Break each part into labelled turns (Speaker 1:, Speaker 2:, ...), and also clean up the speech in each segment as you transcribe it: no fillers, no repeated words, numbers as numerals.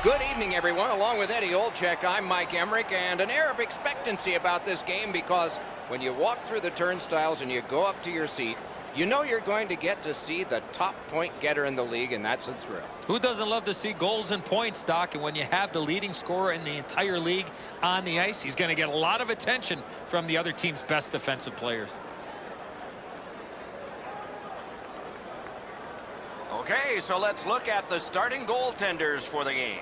Speaker 1: Good evening, everyone. Along with Eddie Olczyk, I'm Mike Emmerich, and an air of expectancy about this game because when you walk through the turnstiles and you go up to your seat, you know you're going to get to see the top point getter in the league, and that's a thrill.
Speaker 2: Who doesn't love to see goals and points, Doc? And when you have the leading scorer in the entire league on the ice, he's going to get a lot of attention from the other team's best defensive players.
Speaker 1: Okay, so let's look at the starting goaltenders for the game.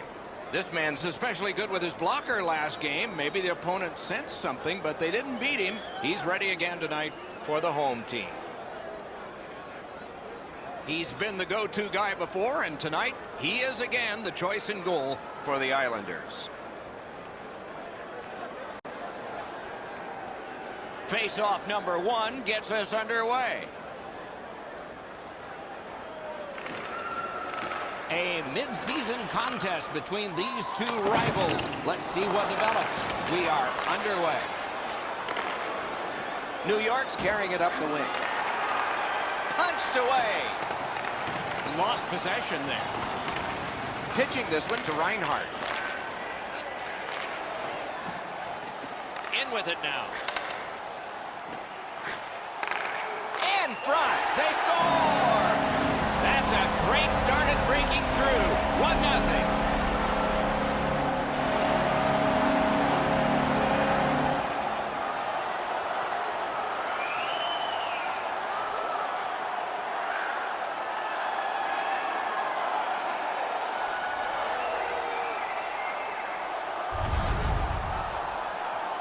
Speaker 3: This man's especially good with his blocker last game. Maybe the opponent sensed something, but they didn't beat him. He's ready again tonight for the home team. He's been the go-to guy before, and tonight he is again the choice in goal for the Islanders. Face-off number 1 gets us underway. A mid-season contest between these two rivals. Let's see what develops. We are underway. New York's carrying it up the wing. Punched away. Lost possession there. Pitching this one to Reinhart. In with it now. In front. They score! That's a great start at breaking through. 1-0.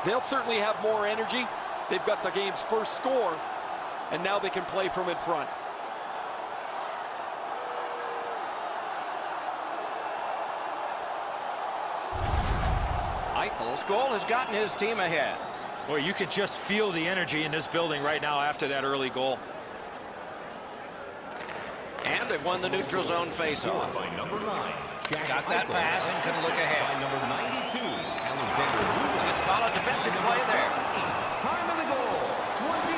Speaker 4: They'll certainly have more energy. They've got the game's first score, and now they can play from in front.
Speaker 1: Eichel's goal has gotten his team ahead.
Speaker 2: Boy, you can just feel the energy in this building right now after that early goal.
Speaker 1: And they've won the neutral zone faceoff.
Speaker 5: By number 9.
Speaker 1: He's got that pass and can look ahead.
Speaker 5: By number 92. Alexander.
Speaker 1: Good solid defensive play there.
Speaker 5: Time of the goal. 27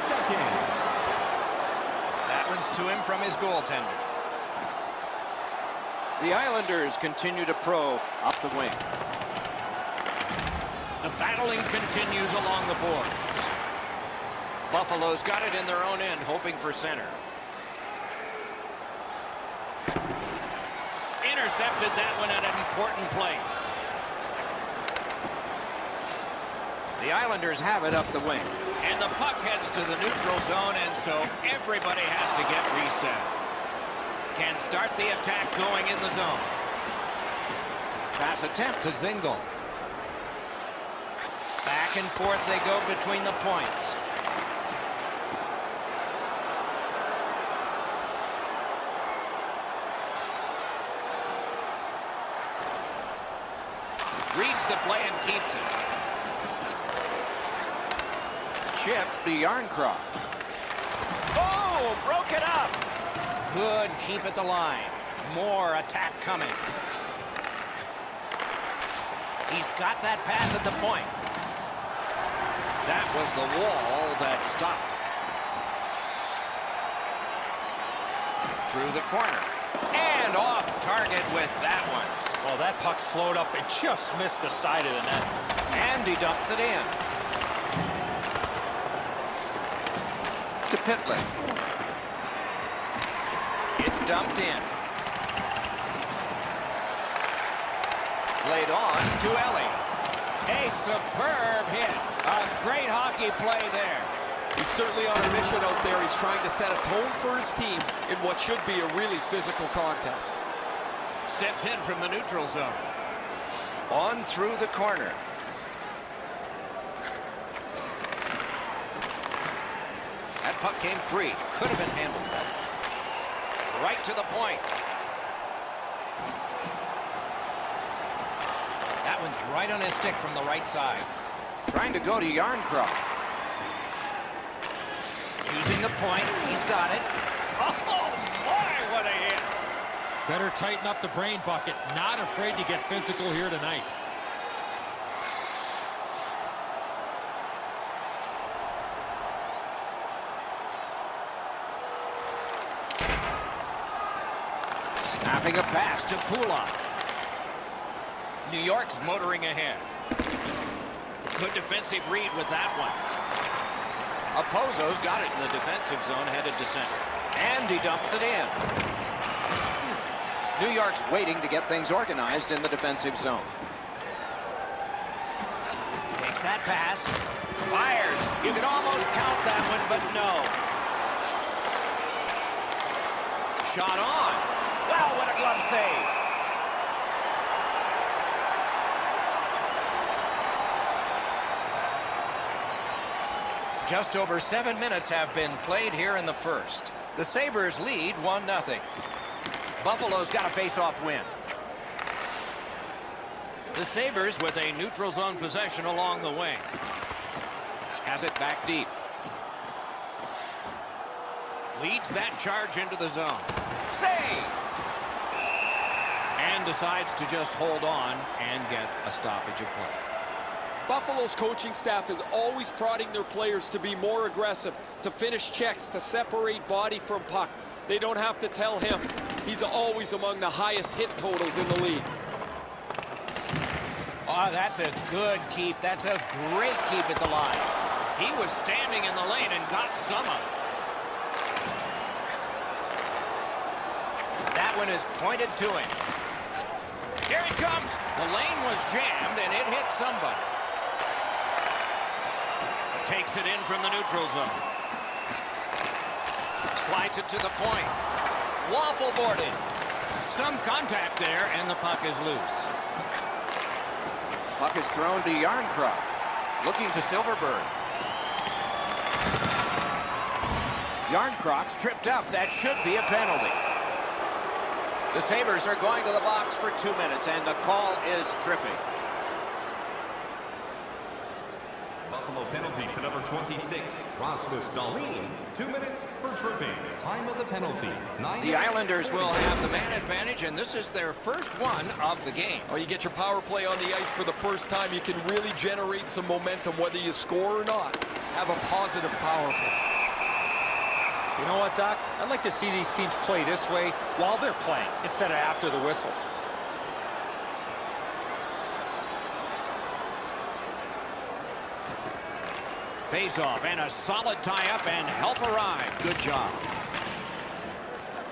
Speaker 5: seconds.
Speaker 1: That one's to him from his goaltender. The Islanders continue to probe up the wing. The battling continues along the boards. Buffalo's got it in their own end, hoping for center. Intercepted that one at an important place. The Islanders have it up the wing. And the puck heads to the neutral zone, and so everybody has to get reset. Can start the attack going in the zone. Pass attempt to Zingle. Back and forth they go between the points. Reads the play and keeps it. Chip to Yarncroft. Oh, broke it up. Good keep at the line. More attack coming. He's got that pass at the point. That was the wall that stopped. Through the corner. And off target with that one.
Speaker 2: Well, that puck's flowed up and just missed the side of the net.
Speaker 1: And he dumps it in. To Pitlick. It's dumped in. Laid on to Ellie. A superb hit. A great hockey play there.
Speaker 4: He's certainly on a mission out there. He's trying to set a tone for his team in what should be a really physical contest.
Speaker 3: Steps in from the neutral zone.
Speaker 1: On through the corner. That puck came free. Could have been handled better. Right to the point. That one's right on his stick from the right side. Trying to go to Yarncroft. Using the point. He's got it. Oh, my, what a hit.
Speaker 2: Better tighten up the brain bucket. Not afraid to get physical here tonight.
Speaker 1: Snapping a pass to Pulak. New York's motoring ahead. Good defensive read with that one. Opozo's got it in the defensive zone, headed to center. And he dumps it in.
Speaker 3: New York's waiting to get things organized in the defensive zone.
Speaker 1: Takes that pass. Fires. You can almost count that one, but no. Shot on. Wow, what a glove save. Just over 7 minutes have been played here in the first. The Sabres lead 1-0. Buffalo's got a face-off win. The Sabres with a neutral zone possession along the wing. Has it back deep. Leads that charge into the zone. Save! And decides to just hold on and get a stoppage of play.
Speaker 4: Buffalo's coaching staff is always prodding their players to be more aggressive, to finish checks, to separate body from puck. They don't have to tell him. He's always among the highest hit totals in the league.
Speaker 1: Oh, that's a good keep. That's a great keep at the line. He was standing in the lane and got some of it. That one is pointed to him. Here he comes. The lane was jammed and it hit somebody. Takes it in from the neutral zone. Slides it to the point. Waffle boarded. Some contact there, and the puck is loose.
Speaker 3: Puck is thrown to Yarncroc. Looking to Silverberg. Yarncroc's tripped up. That should be a penalty. The Sabres are going to the box for 2 minutes, and the call is tripping.
Speaker 5: Buffalo penalty to number 26, Rasmus Dahlin. 2 minutes for tripping. Time of the penalty.
Speaker 3: The Islanders will have the man advantage, and this is their first one of the game.
Speaker 4: Oh, you get your power play on the ice for the first time. You can really generate some momentum, whether you score or not. Have a positive power play.
Speaker 2: You know what, Doc? I'd like to see these teams play this way while they're playing instead of after the whistles.
Speaker 1: Face-off and a solid tie-up and help arrive. Good job.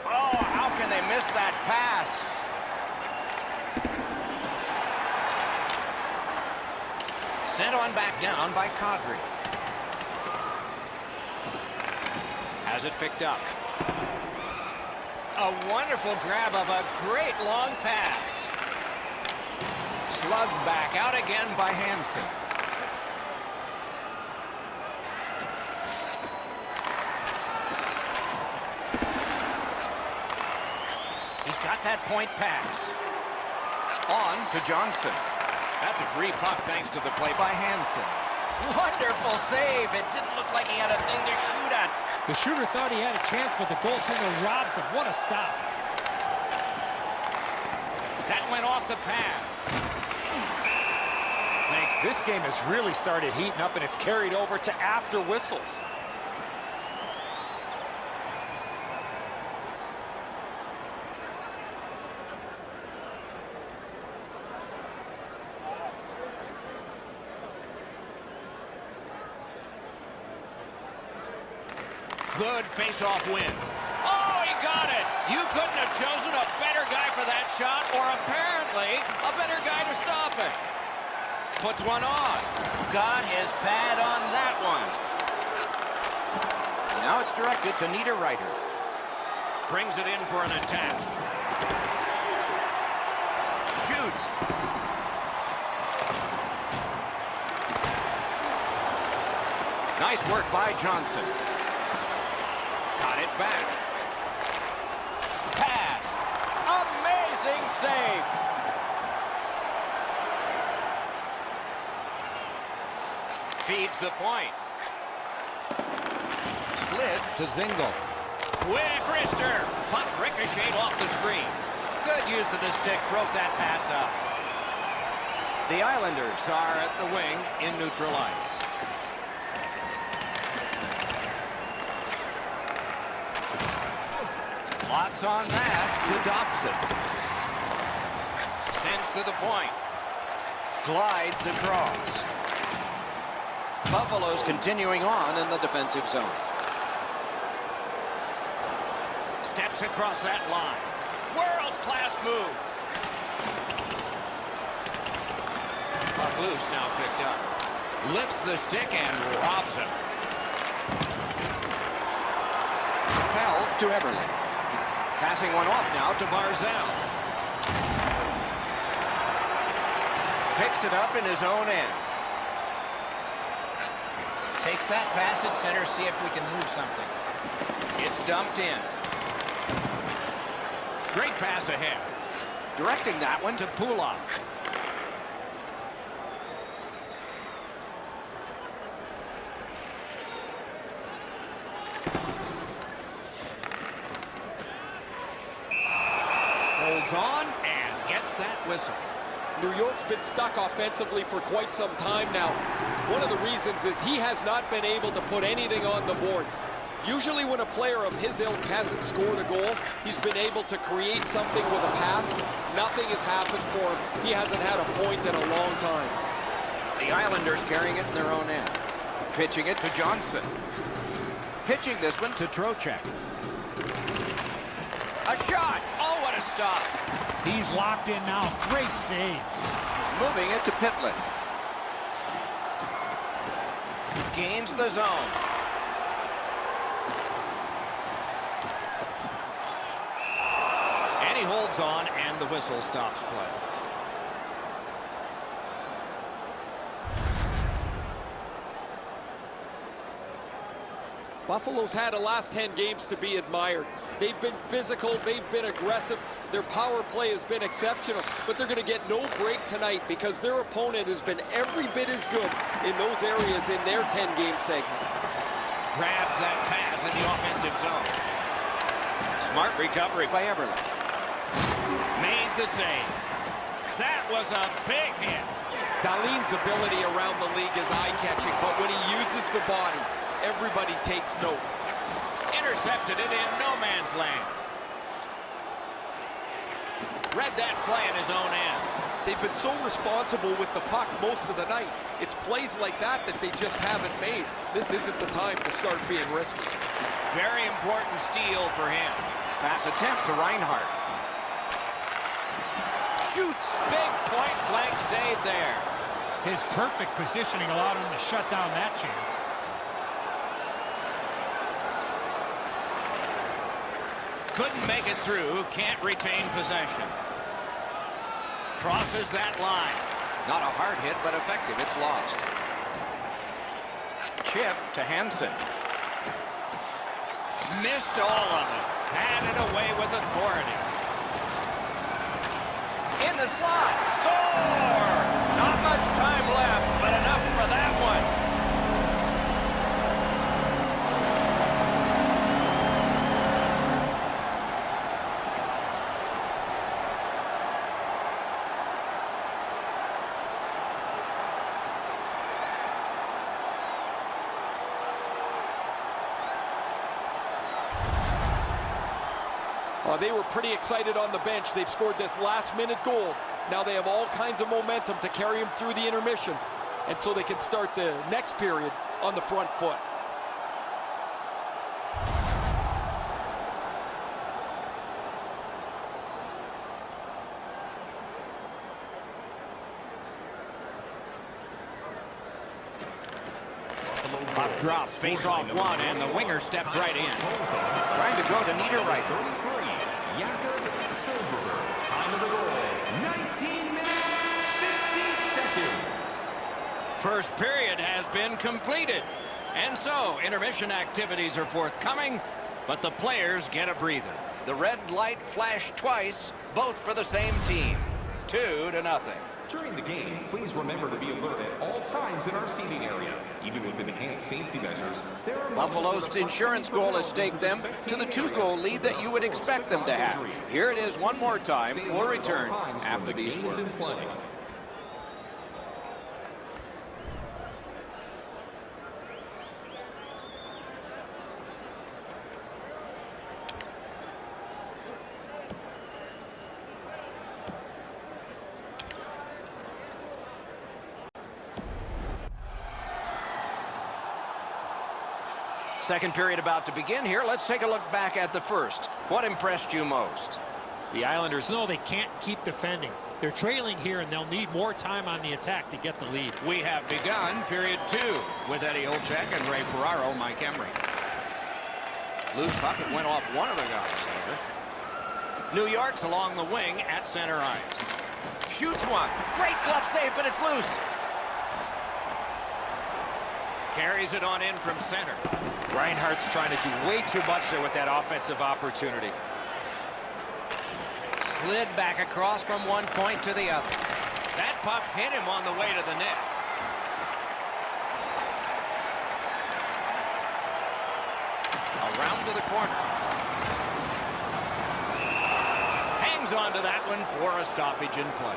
Speaker 1: Oh, how can they miss that pass? Sent on back down by Kadri. Has it picked up. A wonderful grab of a great long pass. Slugged back out again by Hansen. He's got that point pass. On to Johnson. That's a free puck thanks to the play by Hansen. Wonderful save. It didn't look like he had a thing to shoot at.
Speaker 6: The shooter thought he had a chance, but the goaltender robs him. What a stop.
Speaker 1: That went off the pad.
Speaker 2: This game has really started heating up, and it's carried over to after whistles.
Speaker 1: Good face-off win. Oh, he got it. You couldn't have chosen a better guy for that shot, or apparently a better guy to stop it. Puts one on. Got his pad on that one.
Speaker 3: Now it's directed to Niederreiter.
Speaker 1: Brings it in for an attack. Shoots.
Speaker 3: Nice work by Johnson.
Speaker 1: Got it back. Pass. Amazing save. Feeds the point. Slid to Zingle. Quick wrister. Puck ricocheted off the screen. Good use of the stick. Broke that pass up. The Islanders are at the wing in neutral ice. Lots on that to Dobson. Sends to the point.
Speaker 3: Glides across. Buffalo's continuing on in the defensive zone.
Speaker 1: Steps across that line. World-class move. Puck loose, now picked up. Lifts the stick and robs him.
Speaker 3: Held to Eberle. Passing one off now to Barzal. Picks it up in his own end.
Speaker 1: Takes that pass at center, see if we can move something.
Speaker 3: It's dumped in.
Speaker 1: Great pass ahead.
Speaker 3: Directing that one to Pulak.
Speaker 1: Holds on and gets that whistle.
Speaker 4: New York's been stuck offensively for quite some time now. One of the reasons is he has not been able to put anything on the board. Usually when a player of his ilk hasn't scored a goal, he's been able to create something with a pass. Nothing has happened for him. He hasn't had a point in a long time.
Speaker 3: The Islanders carrying it in their own end. Pitching it to Johnson. Pitching this one to Trocheck. A shot! Oh, what a stop!
Speaker 6: He's locked in now. Great save.
Speaker 3: Moving it to Pitlick. Gains the zone.
Speaker 1: And he holds on, and the whistle stops play.
Speaker 4: Buffalo's had the last 10 games to be admired. They've been physical, they've been aggressive, their power play has been exceptional, but they're going to get no break tonight because their opponent has been every bit as good in those areas in their 10-game segment.
Speaker 1: Grabs that pass in the offensive zone.
Speaker 3: Smart recovery by Eberle.
Speaker 1: Made the save. That was a big hit.
Speaker 4: Dahlin's ability around the league is eye-catching, but when he uses the body, everybody takes note.
Speaker 1: Intercepted it in no man's land. Read that play in his own end.
Speaker 4: They've been so responsible with the puck most of the night. It's plays like that that they just haven't made. This isn't the time to start being risky.
Speaker 1: Very important steal for him.
Speaker 3: Pass attempt to Reinhart.
Speaker 1: Shoots. Big point-blank save there.
Speaker 6: His perfect positioning allowed him to shut down that chance.
Speaker 1: Couldn't make it through. Can't retain possession. Crosses that line.
Speaker 3: Not a hard hit, but effective. It's lost. Chip to Hansen.
Speaker 1: Missed all of it. Had it away with authority.
Speaker 3: In the slot. Score! Not much time left, but enough for that one.
Speaker 4: They were pretty excited on the bench. They've scored this last-minute goal. Now they have all kinds of momentum to carry them through the intermission, and so they can start the next period on the front foot.
Speaker 1: Puck drop, face off one, and the winger stepped right in.
Speaker 3: Trying to go to Niederreiter.
Speaker 5: Time of the goal, 19 minutes, 50 seconds.
Speaker 1: First period has been completed. And so, intermission activities are forthcoming, but the players get a breather.
Speaker 3: The red light flashed twice, both for the same team. 2-0.
Speaker 5: During the game, please remember to be alert at all times in our seating area. Even with enhanced safety measures, there are
Speaker 3: Buffalo's insurance goal has staked them to the 2-goal lead that you would expect them to have. Here it is one more time. We'll return after these words. Second period about to begin here. Let's take a look back at the first. What impressed you most?
Speaker 2: The Islanders
Speaker 6: No, they can't keep defending. They're trailing here, and they'll need more time on the attack to get the lead.
Speaker 3: We have begun period 2 with Eddie Olczyk and Ray Ferraro, Mike Emery. Loose puck, it went off one of the guys there. New York's along the wing at center ice. Shoots one. Great glove save, but it's loose. Carries it on in from center.
Speaker 2: Reinhart's trying to do way too much there with that offensive opportunity.
Speaker 3: Slid back across from one point to the other. That puck hit him on the way to the net. Around to the corner. Hangs on to that one for a stoppage in play.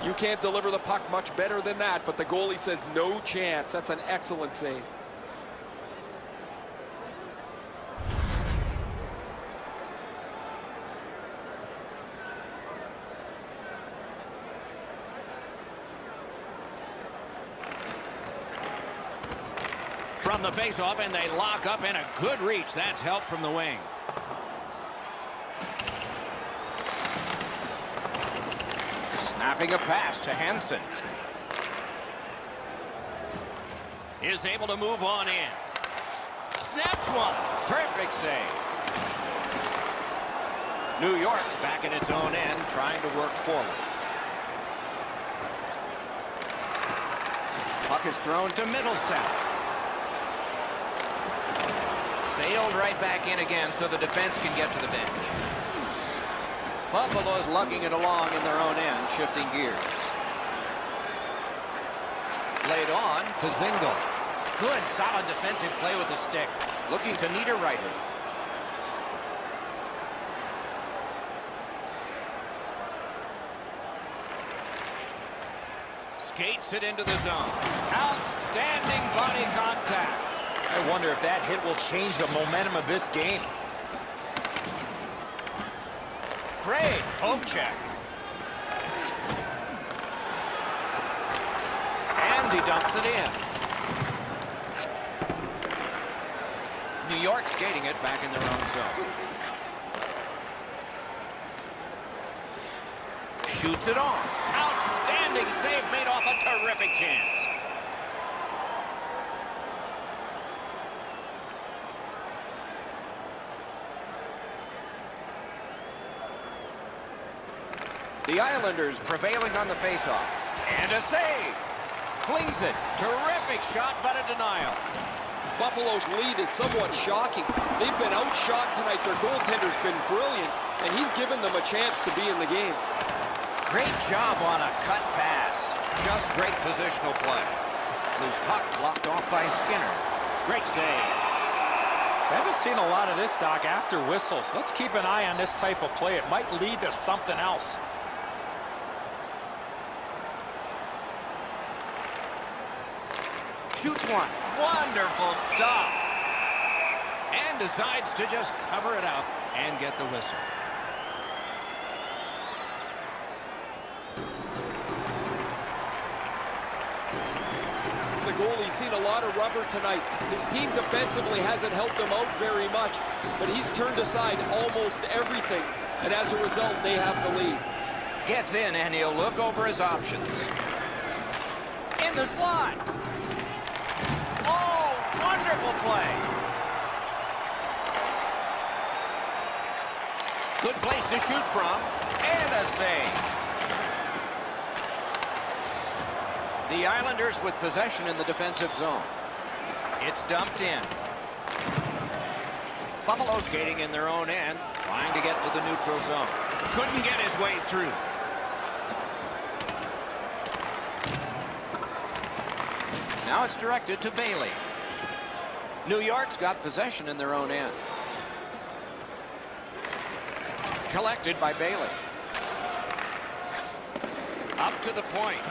Speaker 4: You can't deliver the puck much better than that, but the goalie says no chance. That's an excellent save.
Speaker 3: From the faceoff, and they lock up, and a good reach. That's help from the wing. Snapping a pass to Hansen. Is able to move on in. Snaps one. Perfect save. New York's back in its own end, trying to work forward. Puck is thrown to Middlestat. Sailed right back in again so the defense can get to the bench. Buffalo's lugging it along in their own end, shifting gears. Laid on to Zingle. Good, solid defensive play with the stick. Looking to Niederreiter. Skates it into the zone. Outstanding body contact.
Speaker 2: I wonder if that hit will change the momentum of this game.
Speaker 3: Great poke check. And he dumps it in. New York skating it back in their own zone. Shoots it on. Outstanding save made off a terrific chance. The Islanders prevailing on the faceoff. And a save. Flings it. Terrific shot, but a denial.
Speaker 4: Buffalo's lead is somewhat shocking. They've been outshot tonight. Their goaltender's been brilliant, and he's given them a chance to be in the game.
Speaker 3: Great job on a cut pass. Just great positional play. Loose puck blocked off by Skinner. Great save.
Speaker 2: I haven't seen a lot of this, Doc, after whistles. Let's keep an eye on this type of play. It might lead to something else.
Speaker 3: Shoots one. Wonderful stop. And decides to just cover it up and get the whistle.
Speaker 4: The goalie's seen a lot of rubber tonight. His team defensively hasn't helped him out very much, but he's turned aside almost everything, and as a result, they have the lead.
Speaker 3: Gets in, and he'll look over his options. In the slot. Oh, wonderful play. Good place to shoot from, and a save. The Islanders with possession in the defensive zone. It's dumped in. Buffalo skating in their own end, trying to get to the neutral zone. Couldn't get his way through. Now it's directed to Bailey. New York's got possession in their own end. Collected by Bailey. Up to the point.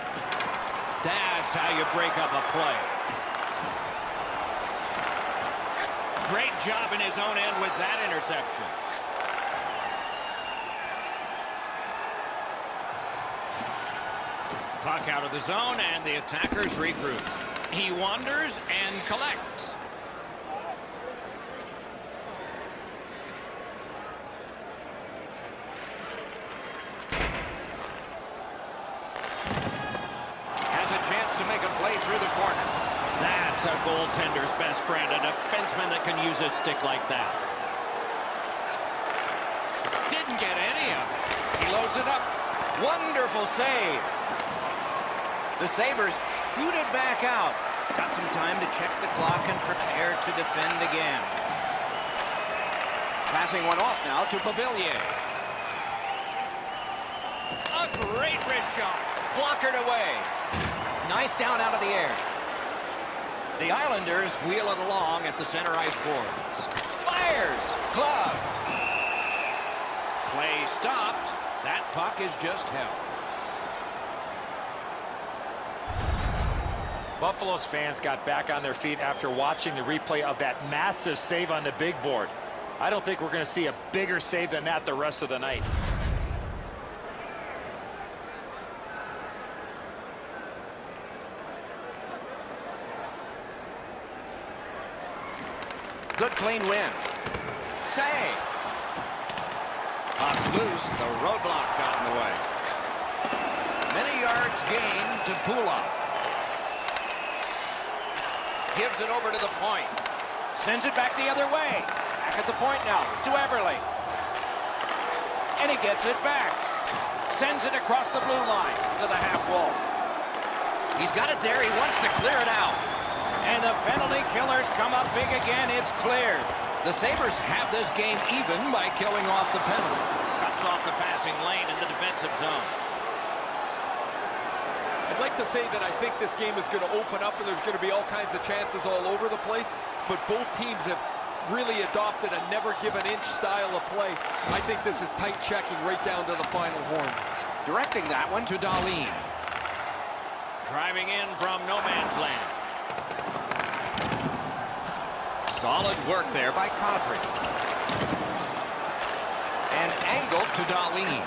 Speaker 3: That's how you break up a play. Great job in his own end with that interception. Puck out of the zone, and the attackers regroup. He wanders and collects. Has a chance to make a play through the corner. That's a goaltender's best friend, a defenseman that can use a stick like that. Didn't get any of it. He loads it up. Wonderful save. The Sabres shoot it back out. Got some time to check the clock and prepare to defend again. Passing one off now to Pavilier. A great wrist shot. Blockered away. Knife down out of the air. The Islanders wheel it along at the center ice boards. Fires! Gloved. Play stopped. That puck is just held.
Speaker 2: Buffalo's fans got back on their feet after watching the replay of that massive save on the big board. I don't think we're going to see a bigger save than that the rest of the night.
Speaker 3: Good clean win. Save. Puck's loose. The roadblock got in the way. Many yards gained to Pulak. Gives it over to the point. Sends it back the other way. Back at the point now to Eberle. And he gets it back. Sends it across the blue line to the half wall. He's got it there. He wants to clear it out. And the penalty killers come up big again. It's cleared. The Sabres have this game even by killing off the penalty. Cuts off the passing lane in the defensive zone.
Speaker 4: I'd like to say that I think this game is going to open up and there's going to be all kinds of chances all over the place, but both teams have really adopted a never-give-an-inch style of play. I think this is tight checking right down to the final horn.
Speaker 3: Directing that one to Dahlin. Driving in from no man's land. Solid work there by Kadri. And angled to Dahlin.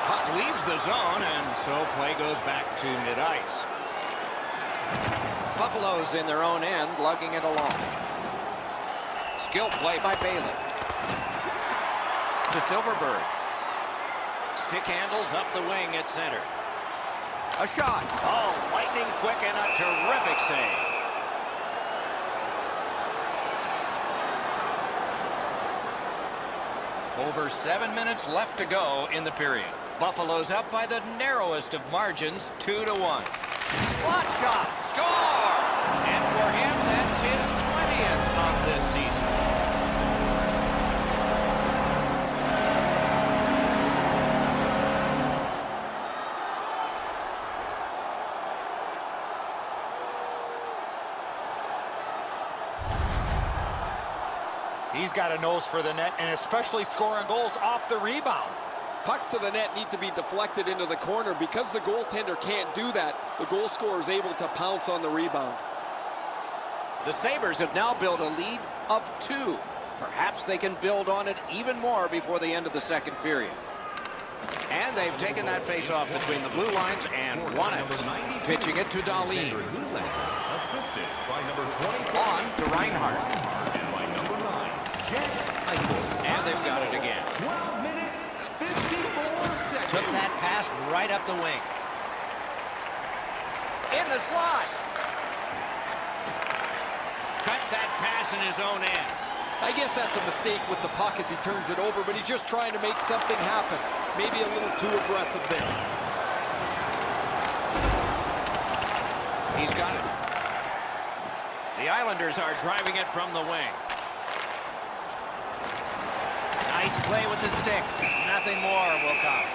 Speaker 3: Puck leaves the zone, and so play goes back to mid-ice. Buffalo's in their own end, lugging it along. Skill play by Bailey. To Silverberg. Stick handles up the wing at center. A shot. Oh, lightning quick and a terrific save. Over 7 minutes left to go in the period. Buffalo's up by the narrowest of margins, 2-1. Slot shot. Score! And for him, that's his 20th of this season.
Speaker 2: He's got a nose for the net, and especially scoring goals off the rebound.
Speaker 4: Pucks to the net need to be deflected into the corner. Because the goaltender can't do that, the goal scorer is able to pounce on the rebound.
Speaker 3: The Sabres have now built a lead of 2. Perhaps they can build on it even more before the end of the second period. And they've taken that face-off between the blue lines and won it. Pitching it to Dahlin.
Speaker 5: Assisted by number 20.
Speaker 3: On to Reinhardt.
Speaker 5: And by number 9, Jack Eichel.
Speaker 3: And they've got it again.
Speaker 5: 12 minutes, 54 seconds.
Speaker 3: Took that pass right up the wing. In the slot. Cut that pass in his own end.
Speaker 4: I guess that's a mistake with the puck as he turns it over, but he's just trying to make something happen. Maybe a little too aggressive there.
Speaker 3: He's got it. The Islanders are driving it from the wing. Nice play with the stick. Nothing more will come.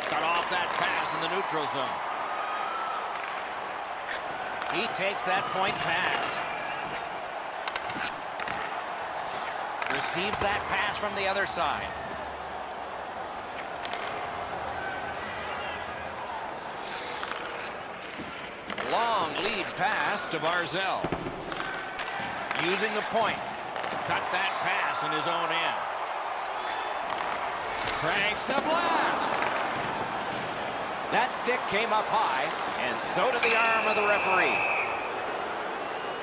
Speaker 3: Cut off that pass in the neutral zone. He takes that point pass. Receives that pass from the other side. Long lead pass to Barzell. Using the point. Cut that pass in his own end. Cranks the blast. That stick came up high, and so did the arm of the referee.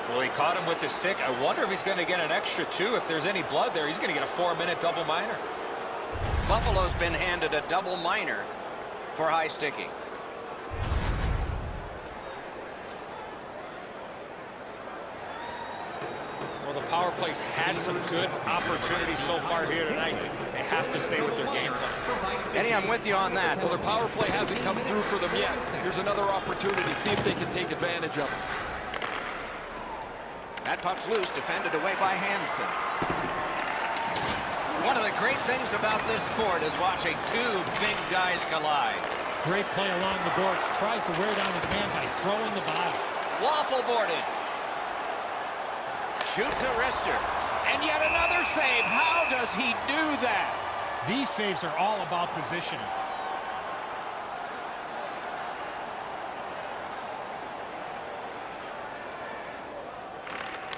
Speaker 2: Well, he caught him with the stick. I wonder if he's going to get an extra 2. If there's any blood there, he's going to get a 4-minute double minor.
Speaker 3: Buffalo's been handed a double minor for high sticking.
Speaker 2: Well, the power play's had some good opportunities so far here tonight. They have to stay with their game plan.
Speaker 3: Eddie, I'm with you on that.
Speaker 4: Well, their power play hasn't come through for them yet. Here's another opportunity. See if they can take advantage of it.
Speaker 3: That puck's loose, defended away by Hansen. One of the great things about this sport is watching two big guys collide.
Speaker 6: Great play along the boards. Tries to wear down his man by throwing the body.
Speaker 3: Waffle boarded. Shoots a wrister. And yet another save. How does he do that?
Speaker 6: These saves are all about positioning.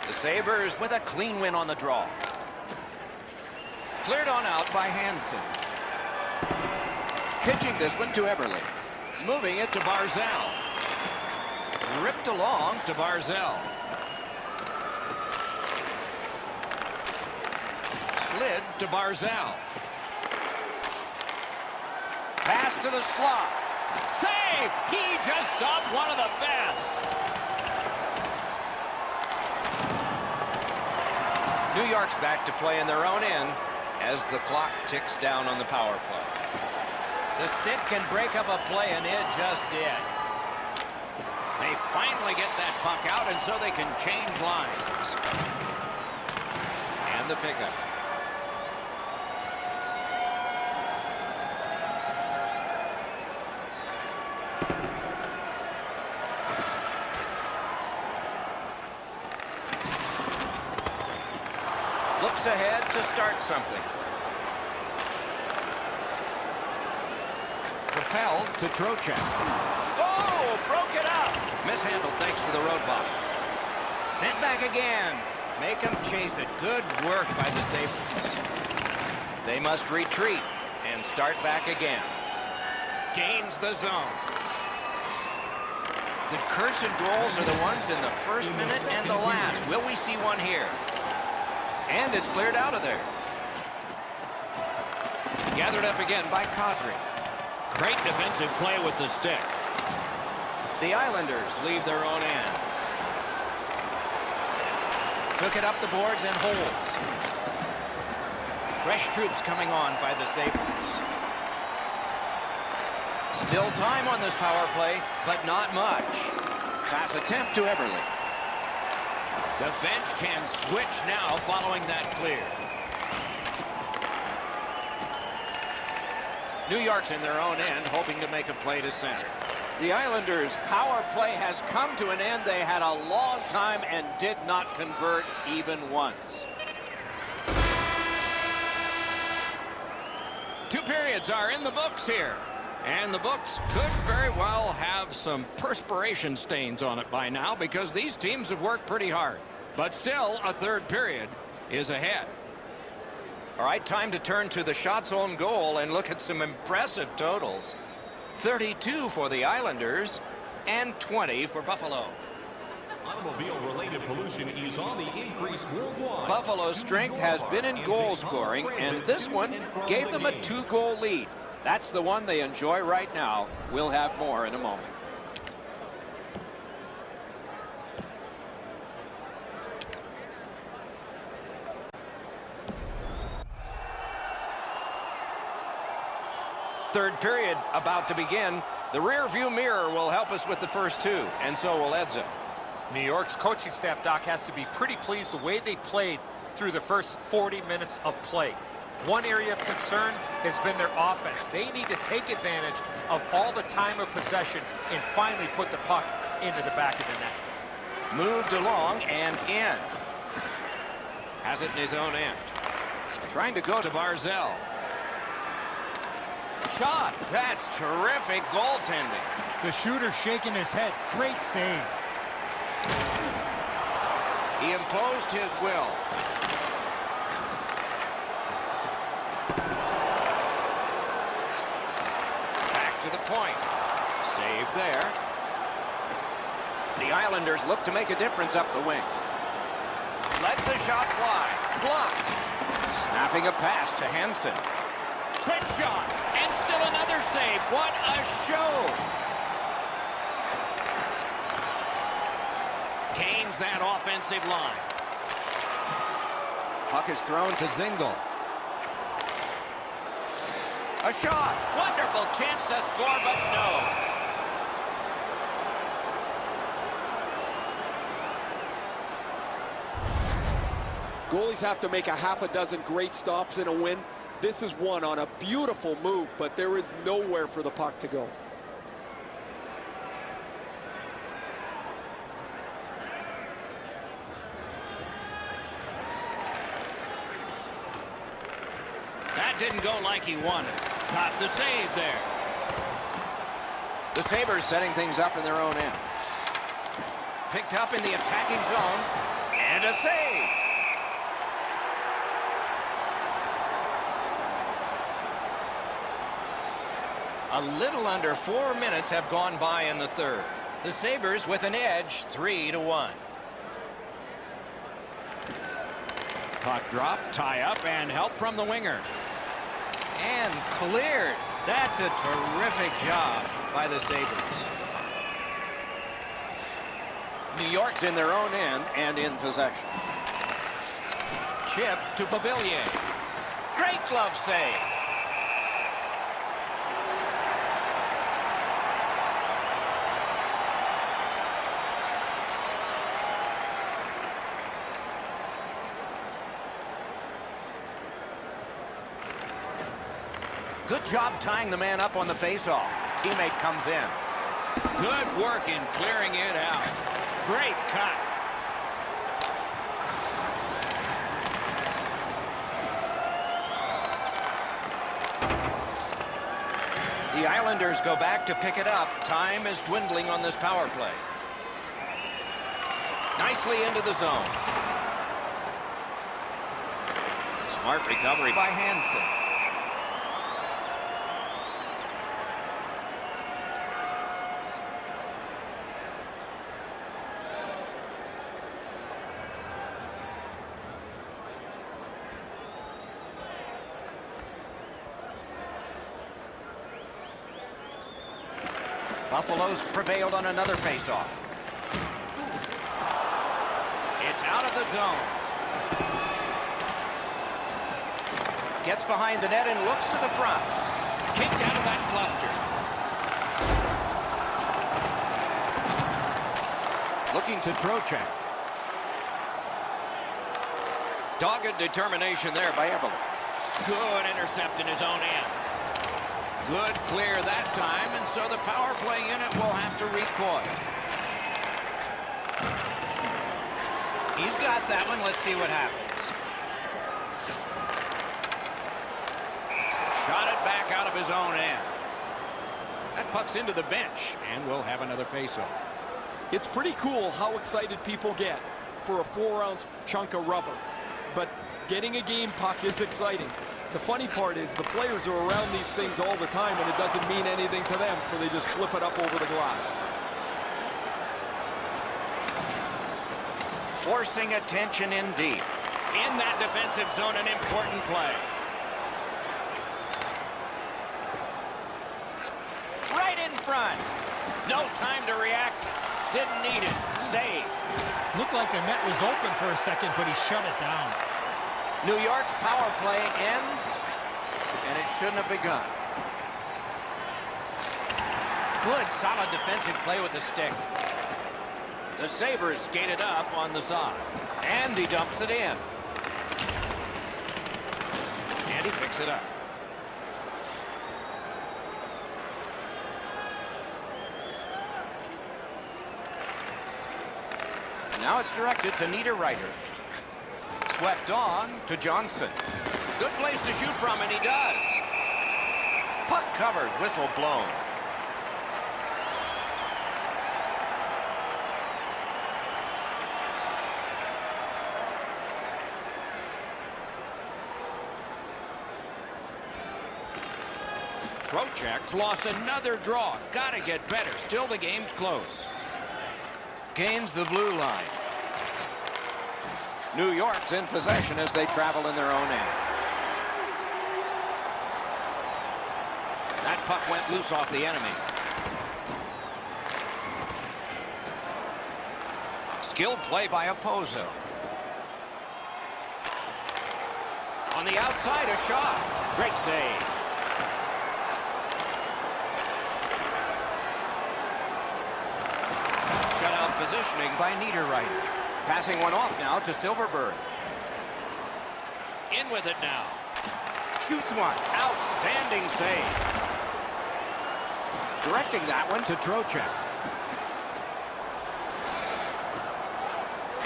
Speaker 3: The Sabres with a clean win on the draw. Cleared on out by Hansen. Pitching this one to Eberle. Moving it to Barzell. Ripped along to Barzell. Slid to Barzell. Pass to the slot. Save! He just stopped one of the best. New York's back to play in their own end as the clock ticks down on the power play. The stick can break up a play, and it just did. They finally get that puck out, and so they can change lines. And the pickup. Looks ahead to start something. Propelled to Trocheck. Oh, broke it up. Mishandled thanks to the roadblock. Sent back again. Make them chase it. Good work by the Sabres. They must retreat and start back again. Gains the zone. The cursed goals are the ones in the first minute and the last. Will we see one here? And it's cleared out of there. Gathered up again by Kadri. Great defensive play with the stick. The Islanders leave their own end. Took it up the boards and holds. Fresh troops coming on by the Sabres. Still time on this power play, but not much. Pass attempt to Eberle. The bench can switch now following that clear. New York's in their own end, hoping to make a play to center. The Islanders' power play has come to an end. They had a long time and did not convert even once. 2 periods are in the books here. And the books could very well have some perspiration stains on it by now because these teams have worked pretty hard. But still, a third period is ahead. All right, time to turn to the shots on goal and look at some impressive totals. 32 for the Islanders and 20 for Buffalo.
Speaker 5: Automobile-related pollution is on the increase worldwide.
Speaker 3: Buffalo's strength has been in goal scoring, and this one gave them a 2-goal lead. That's the one they enjoy right now. We'll have more in a moment. Third period about to begin. The rear view mirror will help us with the first 2, and so will Edzo.
Speaker 2: New York's coaching staff, Doc, has to be pretty pleased the way they played through the first 40 minutes of play. One area of concern has been their offense. They need to take advantage of all the time of possession and finally put the puck into the back of the net.
Speaker 3: Moved along and in. Has it in his own end. Trying to go to Barzell.
Speaker 2: shot.
Speaker 1: That's terrific goaltending.
Speaker 6: The shooter shaking his head. Great save.
Speaker 1: He imposed his will. Back to the point. Save there. The Islanders look to make a difference up the wing. Lets a shot fly. Blocked. Snapping a pass to Hansen. Quick shot. And still another save. What a show. Gains that offensive line. Puck is thrown to Zingle. A shot. Wonderful chance to score, but no.
Speaker 4: Goalies have to make a half a dozen great stops in a win. This is one on a beautiful move, but there is nowhere for the puck to go.
Speaker 1: That didn't go like he wanted. Got the save there. The Sabres setting things up in their own end. Picked up in the attacking zone. And a save. A little under 4 minutes have gone by in the third. The Sabres with an edge, 3-1. Puck drop, tie up, and help from the winger. And cleared. That's a terrific job by the Sabres. New York's in their own end and in possession. Chip to Pavilier. Great glove save. Good job tying the man up on the faceoff. Teammate comes in. Good work in clearing it out. Great cut. The Islanders go back to pick it up. Time is dwindling on this power play. Nicely into the zone. Smart recovery by Hansen. Buffalo's prevailed on another faceoff. It's out of the zone. Gets behind the net and looks to the front. Kicked out of that cluster. Looking to Trocheck. Dogged determination there by Eberle. Good intercept in his own end. Good clear that time, and so the power play unit will have to recoil. He's got that one. Let's see what happens. Shot it back out of his own end. That puck's into the bench, and we'll have another faceoff.
Speaker 4: It's pretty cool how excited people get for a 4-ounce chunk of rubber. But getting a game puck is exciting. The funny part is the players are around these things all the time, and it doesn't mean anything to them, so they just flip it up over the glass.
Speaker 1: Forcing attention in deep. In that defensive zone, an important play. Right in front. No time to react. Didn't need it. Save.
Speaker 6: Looked like the net was open for a second, but he shut it down.
Speaker 1: New York's power play ends, and it shouldn't have begun. Good, solid defensive play with the stick. The Sabres skated up on the side, and he dumps it in. And he picks it up. Now it's directed to Niederreiter. Swept on to Johnson. Good place to shoot from, and he does. Puck covered. Whistle blown. Trocheck's lost another draw. Gotta get better. Still the game's close. Gains the blue line. New York's in possession as they travel in their own end. That puck went loose off the enemy. Skilled play by Opposo. On the outside, a shot. Great save. Shutout positioning by Niederreiter. Passing one off now to Silverberg. In with it now. Shoots one. Outstanding save. Directing that one to Trocheck.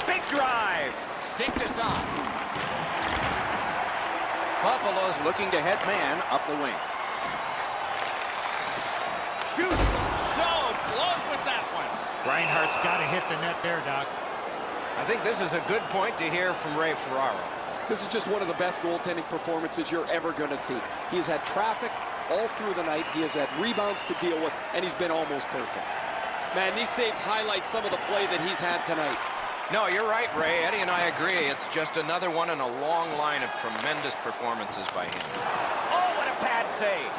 Speaker 1: Big drive. Stick to side. Buffalo's looking to head man up the wing. Shoots. So close with that one.
Speaker 6: Reinhardt's got to hit the net there, Doc.
Speaker 1: I think this is a good point to hear from Ray Ferraro.
Speaker 4: This is just one of the best goaltending performances you're ever going to see. He has had traffic all through the night. He has had rebounds to deal with, and he's been almost perfect. Man, these saves highlight some of the play that he's had tonight.
Speaker 1: No, you're right, Ray. Eddie and I agree. It's just another one in a long line of tremendous performances by him. Oh, what a pad save.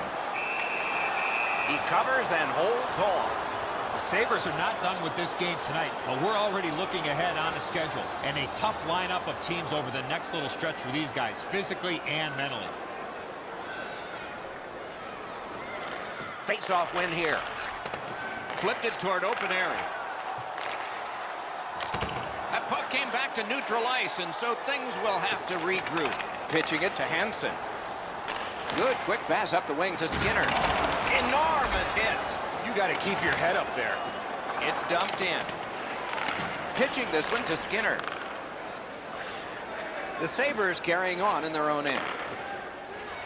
Speaker 1: He covers and holds on.
Speaker 2: The Sabres are not done with this game tonight, but we're already looking ahead on the schedule. And a tough lineup of teams over the next little stretch for these guys, physically and mentally.
Speaker 1: Face-off win here. Flipped it toward open area. That puck came back to neutral ice, and so things will have to regroup. Pitching it to Hansen. Good quick pass up the wing to Skinner. Enormous hit.
Speaker 2: You got to keep your head up there.
Speaker 1: It's dumped in. Pitching this one to Skinner. The Sabres carrying on in their own end.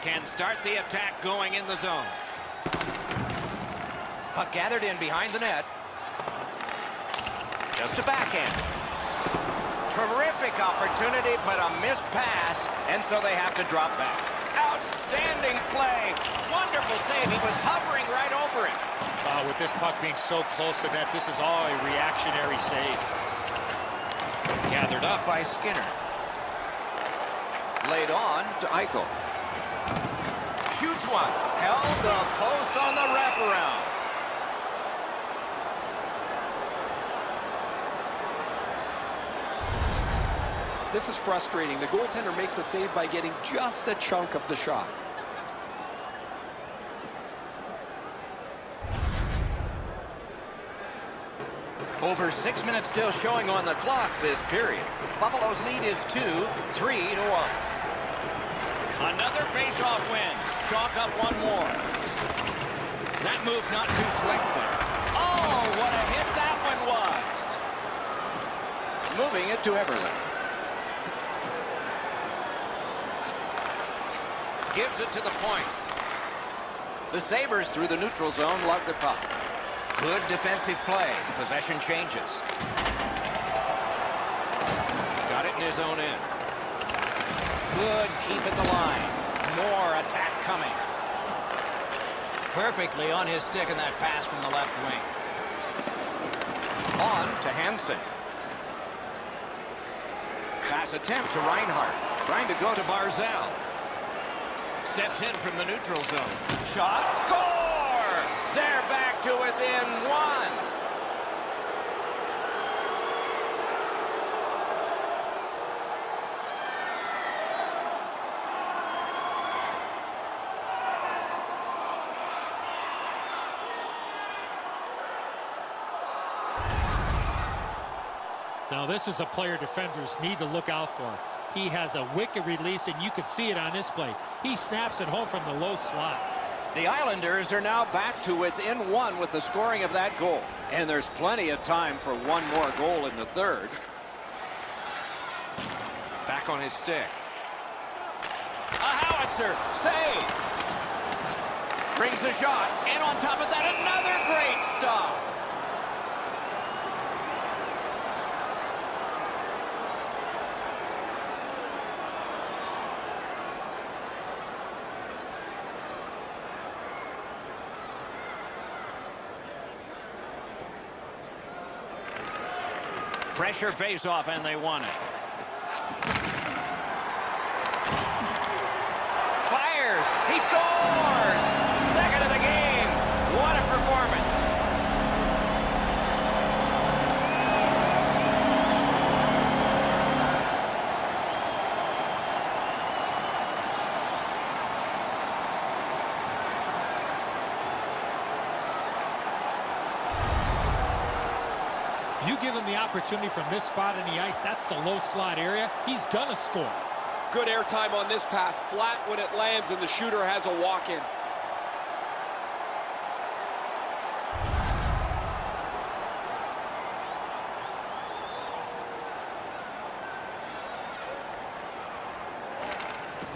Speaker 1: Can start the attack going in the zone. Puck gathered in behind the net. Just a backhand. Terrific opportunity, but a missed pass, and so they have to drop back. Outstanding play. Wonderful save. He was hovering right over it.
Speaker 2: With this puck being so close to net, this is all a reactionary save.
Speaker 1: Gathered up by Skinner. Laid on to Eichel. Shoots one. Held the post on the wraparound.
Speaker 4: This is frustrating. The goaltender makes a save by getting just a chunk of the shot.
Speaker 1: Over 6 minutes still showing on the clock this period. Buffalo's lead is 2-3-1. Another face-off win. Chalk up one more. That move not too slick there. Oh, what a hit that one was. Moving it to Eberle. Gives it to the point. The Sabres through the neutral zone lug the puck. Good defensive play. Possession changes. Got it in his own end. Good keep at the line. More attack coming. Perfectly on his stick in that pass from the left wing. On to Hansen. Pass attempt to Reinhardt. Trying to go to Barzal. Steps in from the neutral zone. Shot. Score! They're back to within one.
Speaker 6: Now, this is a player defenders need to look out for. He has a wicked release, and you could see it on this play. He snaps it home from the low slot.
Speaker 1: The Islanders are now back to within one with the scoring of that goal. And there's plenty of time for one more goal in the third. Back on his stick. A howitzer. Save. Brings a shot, and on top of that, another great stop. Pressure face-off, and they won it. Fires! He scores! Second of the game. What a performance.
Speaker 6: You give him the opportunity from this spot in the ice, that's the low slot area, he's gonna score.
Speaker 4: Good airtime on this pass. Flat when it lands, and the shooter has a walk-in.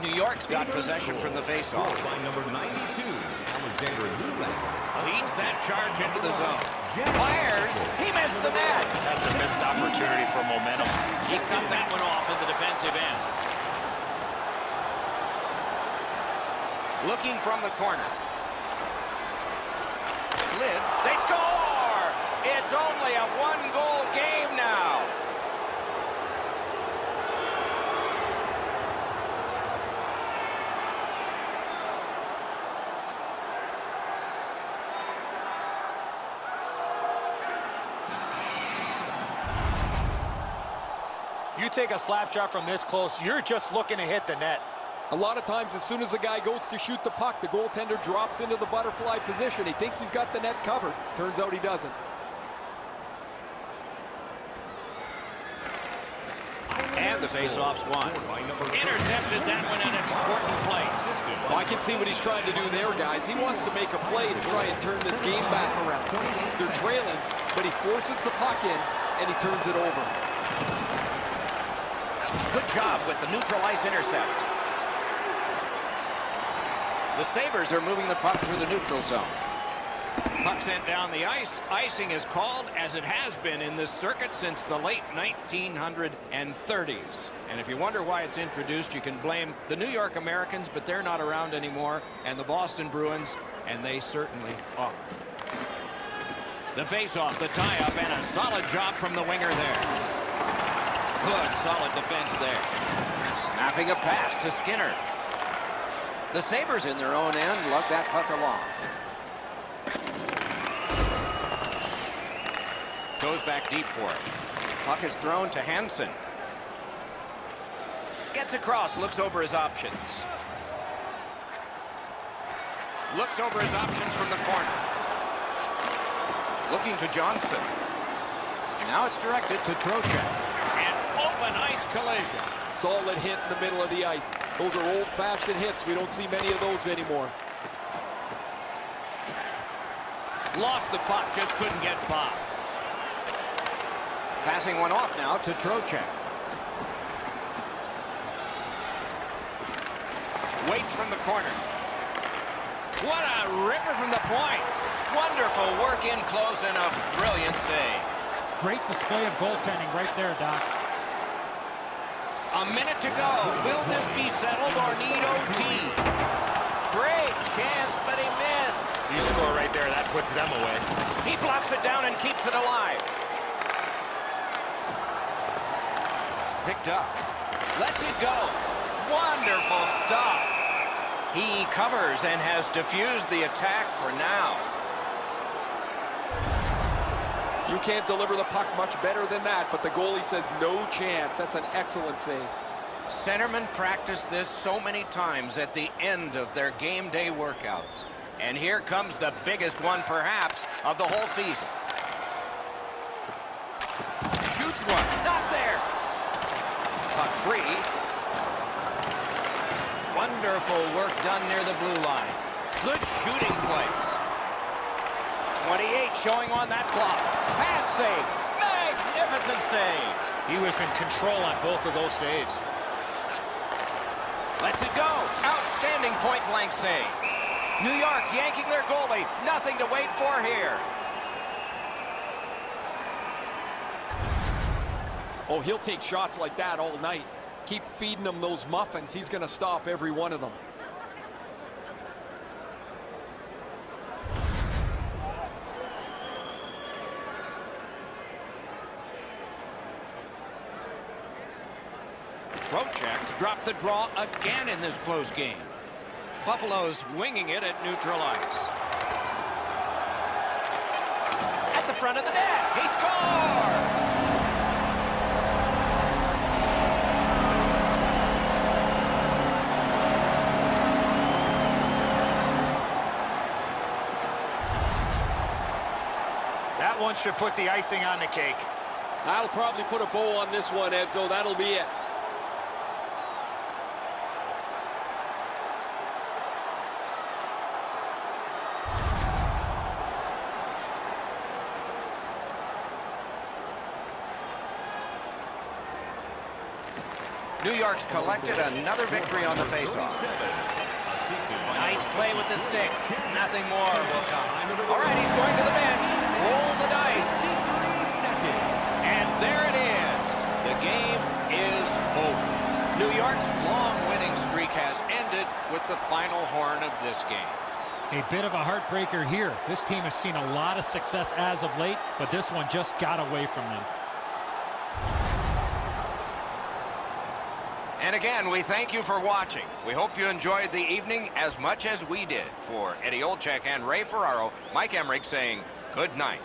Speaker 1: New York's got possession from the faceoff.
Speaker 5: By number 92, Alexander
Speaker 1: Leads that charge into the zone. Fires. He missed the net.
Speaker 2: That's a missed opportunity for momentum.
Speaker 1: He cut that one off in the defensive end. Looking from the corner. Slid. They score! It's only a one-goal game now.
Speaker 2: You take a slap shot from this close, you're just looking to hit the net.
Speaker 4: A lot of times, as soon as the guy goes to shoot the puck, the goaltender drops into the butterfly position. He thinks he's got the net covered. Turns out he doesn't.
Speaker 1: And the faceoff's won. Intercepted that one in an important place.
Speaker 4: Well, I can see what he's trying to do there, guys. He wants to make a play to try and turn this game back around. They're trailing, but he forces the puck in, and he turns it over.
Speaker 1: Good job with the neutral ice intercept. The Sabres are moving the puck through the neutral zone. Puck sent down the ice. Icing is called, as it has been in this circuit since the late 1930s. And if you wonder why it's introduced, you can blame the New York Americans, but they're not around anymore, and the Boston Bruins, and they certainly are. The face-off, the tie-up, and a solid job from the winger there. Good, solid defense there. Snapping a pass to Skinner. The Sabres in their own end lug that puck along. Goes back deep for it. Puck is thrown to Hansen. Gets across, looks over his options. Looks over his options from the corner. Looking to Johnson. Now it's directed to Trocheck. Open ice collision.
Speaker 4: Solid hit in the middle of the ice. Those are old-fashioned hits. We don't see many of those anymore.
Speaker 1: Lost the puck, just couldn't get by. Passing one off now to Trocheck. Waits from the corner. What a ripper from the point. Wonderful work in close and a brilliant save.
Speaker 6: Great display of goaltending right there, Doc.
Speaker 1: A minute to go. Will this be settled or need OT? Great chance, but he missed.
Speaker 2: You score right there, that puts them away.
Speaker 1: He blocks it down and keeps it alive. Picked up. Lets it go. Wonderful stop. He covers and has diffused the attack for now.
Speaker 4: You can't deliver the puck much better than that, but the goalie says no chance. That's an excellent save.
Speaker 1: Centermen practice this so many times at the end of their game day workouts. And here comes the biggest one, perhaps, of the whole season. Shoots one. Not there. Puck free. Wonderful work done near the blue line. Good shooting place. 28 showing on that clock. Hand save. Magnificent save.
Speaker 2: He was in control on both of those saves.
Speaker 1: Lets it go. Outstanding point-blank save. New York's yanking their goalie. Nothing to wait for here.
Speaker 4: Oh, he'll take shots like that all night. Keep feeding him those muffins. He's going to stop every one of them.
Speaker 1: Trocheck's dropped the draw again in this close game. Buffalo's winging it at neutral ice. At the front of the net, he scores!
Speaker 2: That one should put the icing on the cake.
Speaker 4: That'll probably put a bow on this one, Edzo. That'll be it.
Speaker 1: New York's collected another victory on the faceoff. Nice play with the stick. Nothing more will come. All right, he's going to the bench. Roll the dice. And there it is. The game is over. New York's long winning streak has ended with the final horn of this game.
Speaker 6: A bit of a heartbreaker here. This team has seen a lot of success as of late, but this one just got away from them.
Speaker 1: And again, we thank you for watching. We hope you enjoyed the evening as much as we did. For Eddie Olczyk and Ray Ferraro, Mike Emmerich saying good night.